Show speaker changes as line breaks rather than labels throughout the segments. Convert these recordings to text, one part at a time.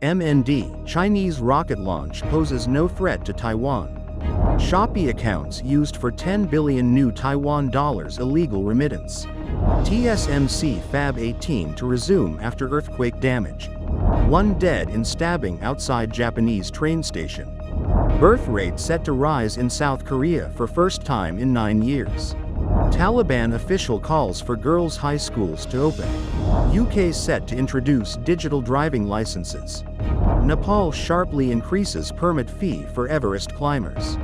MND, Chinese rocket launch poses no threat to Taiwan. Shopee accounts used for 10 billion new Taiwan dollars illegal remittance. TSMC Fab 18 to resume after earthquake damage. 1 dead in stabbing outside Japanese train station. Birth rate set to rise in South Korea for first time in 9 years. Taliban official calls for girls' high schools to open. UK set to introduce digital driving licenses. Nepal sharply increases permit fee for Everest climbers.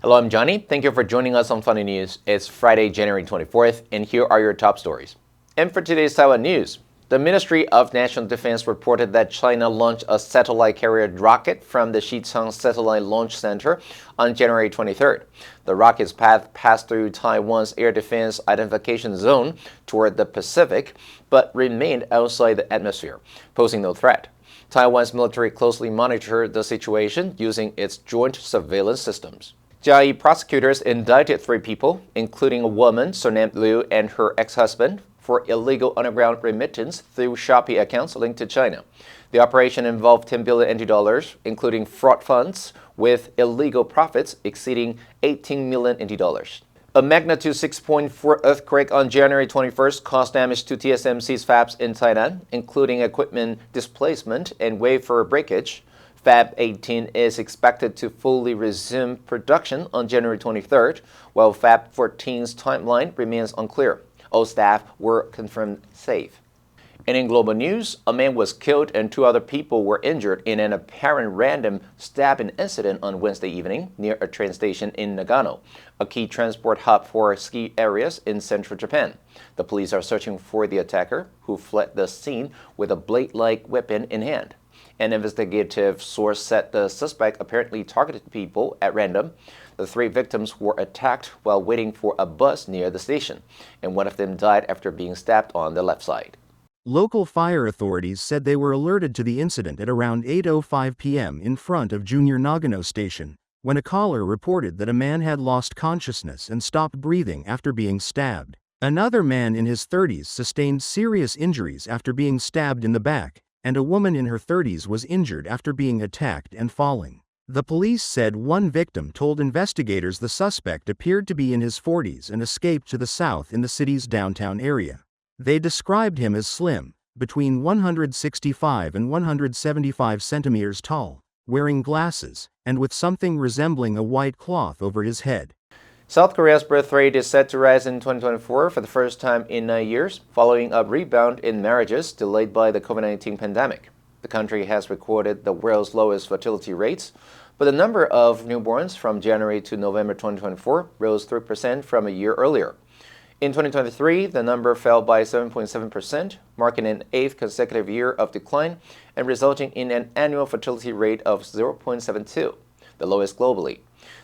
Hello, I'm Johnny. Thank you for joining us on Funday News. It's Friday, January 24th, and here are your top stories. And for today's Taiwan news, the Ministry of National Defense reported that China launched a satellite carrier rocket from the Xichang Satellite Launch Center on January 23rd. The rocket's path passed through Taiwan's air defense identification zone toward the Pacific, but remained outside the atmosphere, posing no threat. Taiwan's military closely monitored the situation using its joint surveillance systems. Jiayi prosecutors indicted 3 people, including a woman surnamed Liu and her ex-husband, for illegal underground remittance through Shopee accounts linked to China. The operation involved 10 billion NT dollars, including fraud funds, with illegal profits exceeding 18 million NT dollars. A magnitude 6.4 earthquake on January 21st caused damage to TSMC's fabs in Thailand, including equipment displacement and wafer breakage. Fab 18 is expected to fully resume production on January 23rd, while Fab 14's timeline remains unclear. All staff were confirmed safe. And in global news, a man was killed and 2 other people were injured in an apparent random stabbing incident on Wednesday evening near a train station in Nagano, a key transport hub for ski areas in central Japan. The police are searching for the attacker, who fled the scene with a blade-like weapon in hand. An investigative source said the suspect apparently targeted people at random. The 3 victims were attacked while waiting for a bus near the station, and one of them died after being stabbed on the left side.
Local fire authorities said they were alerted to the incident at around 8:05 p.m. in front of Junior Nagano Station, when a caller reported that a man had lost consciousness and stopped breathing after being stabbed. Another man in his 30s sustained serious injuries after being stabbed in the back, and a woman in her 30s was injured after being attacked and falling. The police said one victim told investigators the suspect appeared to be in his 40s and escaped to the south in the city's downtown area. They described him as slim, between 165 and 175 centimeters tall, wearing glasses, and with something resembling a white cloth over his head.
South Korea's birth rate is set to rise in 2024 for the first time in 9 years, following a rebound in marriages delayed by the COVID-19 pandemic. The country has recorded the world's lowest fertility rates, but the number of newborns from January to November 2024 rose 3% from a year earlier. In 2023, the number fell by 7.7%, marking an 8th consecutive year of decline and resulting in an annual fertility rate of 0.72, the lowest globally.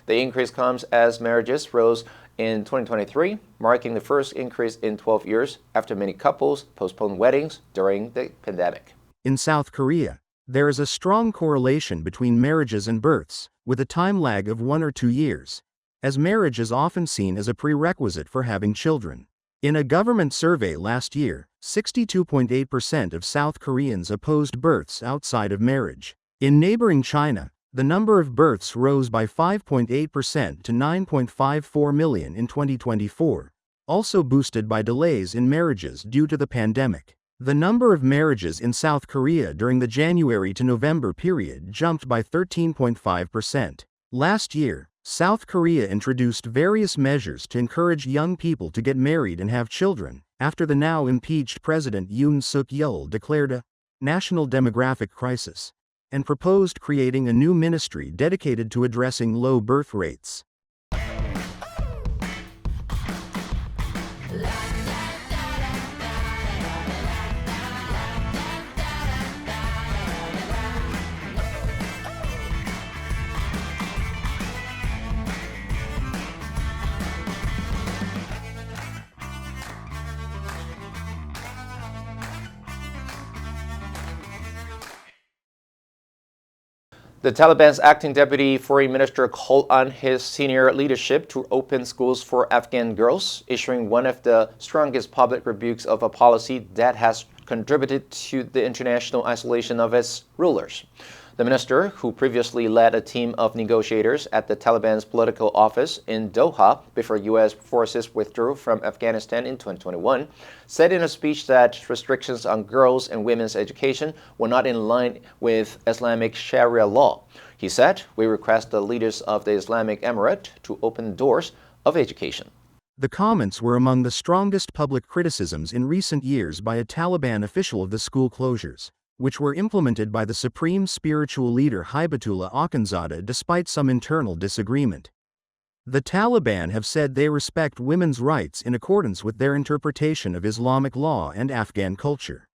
The increase comes as marriages rose in 2023, marking the first increase in 12 years after many couples postponed weddings during the pandemic.
In South Korea, there is a strong correlation between marriages and births, with a time lag of 1 or 2 years, as marriage is often seen as a prerequisite for having children. In a government survey last year, 62.8% of South Koreans opposed births outside of marriage. In neighboring China, the number of births rose by 5.8% to 9.54 million in 2024, also boosted by delays in marriages due to the pandemic. The number of marriages in South Korea during the January to November period jumped by 13.5%. Last year, South Korea introduced various measures to encourage young people to get married and have children, after the now impeached President Yoon Suk-yeol declared a national demographic crisis and proposed creating a new ministry dedicated to addressing low birth rates.
The Taliban's acting deputy foreign minister called on his senior leadership to open schools for Afghan girls, issuing one of the strongest public rebukes of a policy that has contributed to the international isolation of its rulers. The minister, who previously led a team of negotiators at the Taliban's political office in Doha before U.S. forces withdrew from Afghanistan in 2021, said in a speech that restrictions on girls' and women's education were not in line with Islamic Sharia law. He said, "We request the leaders of the Islamic Emirate to open doors of education."
The comments were among the strongest public criticisms in recent years by a Taliban official of the school closures, which were implemented by the supreme spiritual leader Hibatullah Akhundzada despite some internal disagreement. The Taliban have said they respect women's rights in accordance with their interpretation of Islamic law and Afghan culture.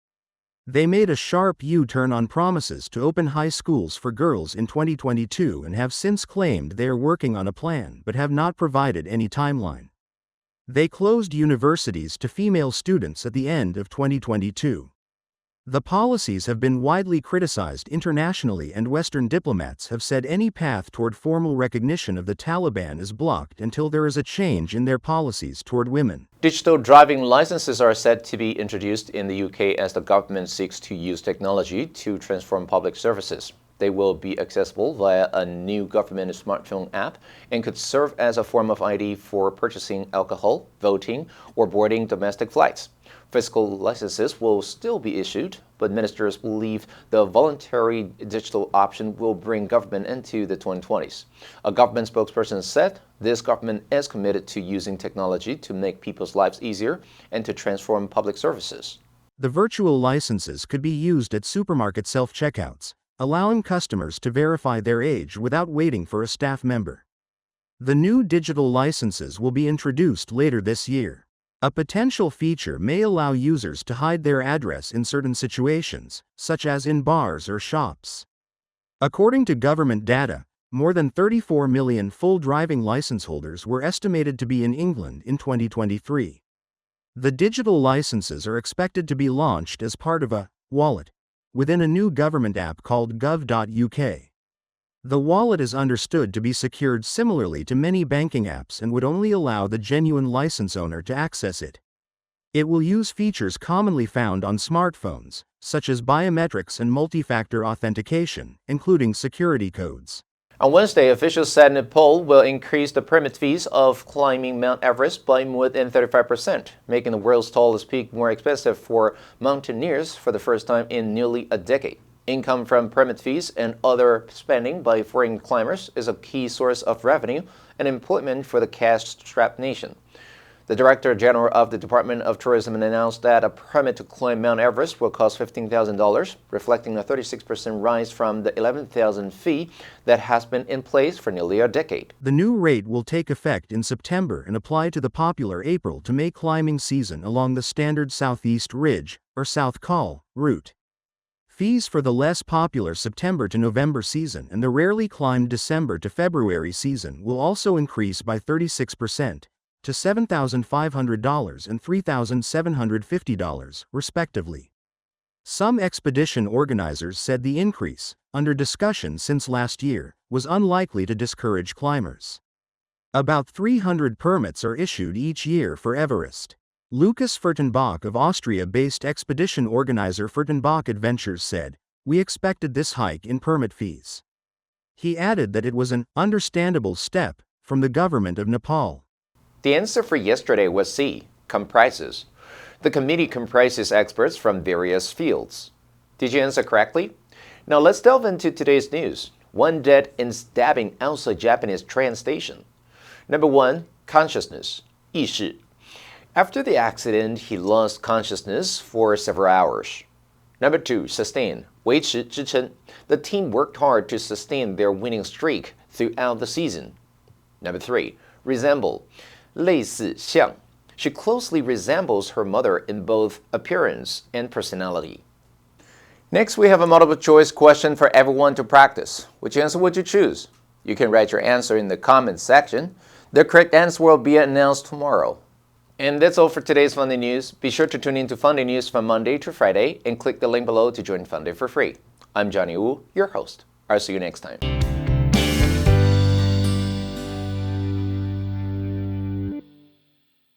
They made a sharp U-turn on promises to open high schools for girls in 2022 and have since claimed they are working on a plan but have not provided any timeline. They closed universities to female students at the end of 2022. The policies have been widely criticized internationally, and Western diplomats have said any path toward formal recognition of the Taliban is blocked until there is a change in their policies toward women.
Digital driving licenses are set to be introduced in the UK as the government seeks to use technology to transform public services. They will be accessible via a new government smartphone app and could serve as a form of ID for purchasing alcohol, voting, or boarding domestic flights. Physical licenses will still be issued, but ministers believe the voluntary digital option will bring government into the 2020s. A government spokesperson said this government is committed to using technology to make people's lives easier and to transform public services.
The virtual licenses could be used at supermarket self-checkouts, allowing customers to verify their age without waiting for a staff member. The new digital licenses will be introduced later this year. A potential feature may allow users to hide their address in certain situations, such as in bars or shops. According to government data, more than 34 million full driving license holders were estimated to be in England in 2023. The digital licenses are expected to be launched as part of a wallet within a new government app called gov.uk. The wallet is understood to be secured similarly to many banking apps and would only allow the genuine license owner to access it. It will use features commonly found on smartphones, such as biometrics and multi-factor authentication, including security codes.
On Wednesday, officials said Nepal will increase the permit fees of climbing Mount Everest by more than 35%, making the world's tallest peak more expensive for mountaineers for the first time in nearly a decade. Income from permit fees and other spending by foreign climbers is a key source of revenue and employment for the cash-strapped nation. The Director General of the Department of Tourism announced that a permit to climb Mount Everest will cost $15,000, reflecting a 36% rise from the $11,000 fee that has been in place for nearly a decade.
The new rate will take effect in September and apply to the popular April to May climbing season along the standard Southeast Ridge, or South Col, route. Fees for the less popular September to November season and the rarely climbed December to February season will also increase by 36%, to $7,500 and $3,750, respectively. Some expedition organizers said the increase, under discussion since last year, was unlikely to discourage climbers. About 300 permits are issued each year for Everest. Lucas Furtenbach of Austria-based expedition organizer Furtenbach Adventures said, "We expected this hike in permit fees." He added that it was an understandable step from the government of Nepal.
The answer for yesterday was C, comprises. The committee comprises experts from various fields. Did you answer correctly? Now let's delve into today's news. One dead in stabbing outside Japanese train station. Number 1, consciousness, 意识. After the accident, he lost consciousness for several hours. Number 2, sustain, 维持支撑. The team worked hard to sustain their winning streak throughout the season. Number 3, resemble, 类似像. She closely resembles her mother in both appearance and personality. Next, we have a multiple choice question for everyone to practice. Which answer would you choose? You can write your answer in the comments section. The correct answer will be announced tomorrow. And that's all for today's Funday News. Be sure to tune in to Funday News from Monday to Friday and click the link below to join Funday for free. I'm Johnny Wu, your host. I'll see you next time.